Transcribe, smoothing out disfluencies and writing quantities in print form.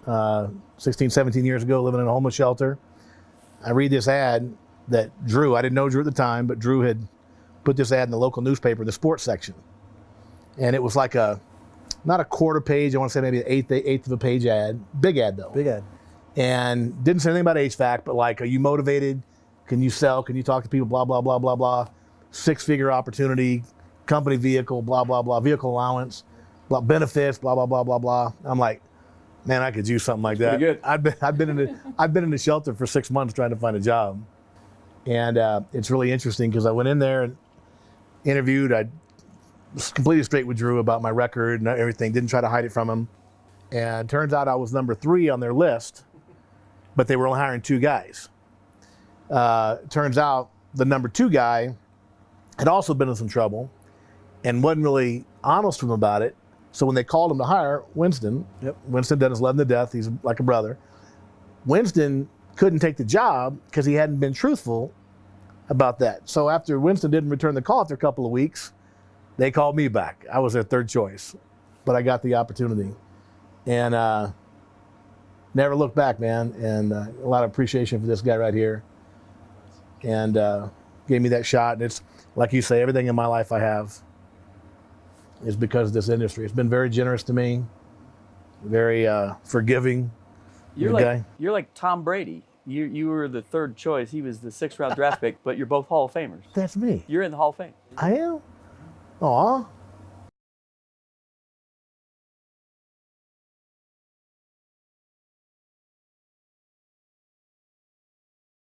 16, 17 years ago, living in a homeless shelter. I read this ad that Drew, I didn't know Drew at the time, but Drew had put this ad in the local newspaper, the sports section. And it was like not a quarter page, I want to say maybe an eighth of a page ad. Big ad though. Big ad. And didn't say anything about HVAC, but like, are you motivated? Can you sell? Can you talk to people? Blah, blah, blah, blah, blah. 6-figure opportunity, company vehicle, blah, blah, blah, vehicle allowance, blah, benefits, blah, blah, blah, blah, blah. I'm like, man, I could use something like that. Pretty good. I've been in the shelter for 6 months trying to find a job. And it's really interesting because I went in there and interviewed. I was completely straight with Drew about my record and everything, didn't try to hide it from him. And it turns out I was number 3 on their list, but they were only hiring 2 guys. Turns out the number 2 guy had also been in some trouble and wasn't really honest with him about it. So when they called him to hire Winston, Winston Dennis loved him to death, he's like a brother. Winston couldn't take the job because he hadn't been truthful about that. So after Winston didn't return the call after a couple of weeks, they called me back. I was their 3rd choice, but I got the opportunity. And never looked back, man. And a lot of appreciation for this guy right here. And gave me that shot. And it's, like you say, everything in my life I have is because of this industry. It's been very generous to me, very forgiving. You're like Tom Brady. You were the 3rd choice. He was the 6th round draft pick, but you're both Hall of Famers. That's me. You're in the Hall of Fame. I am? Aw.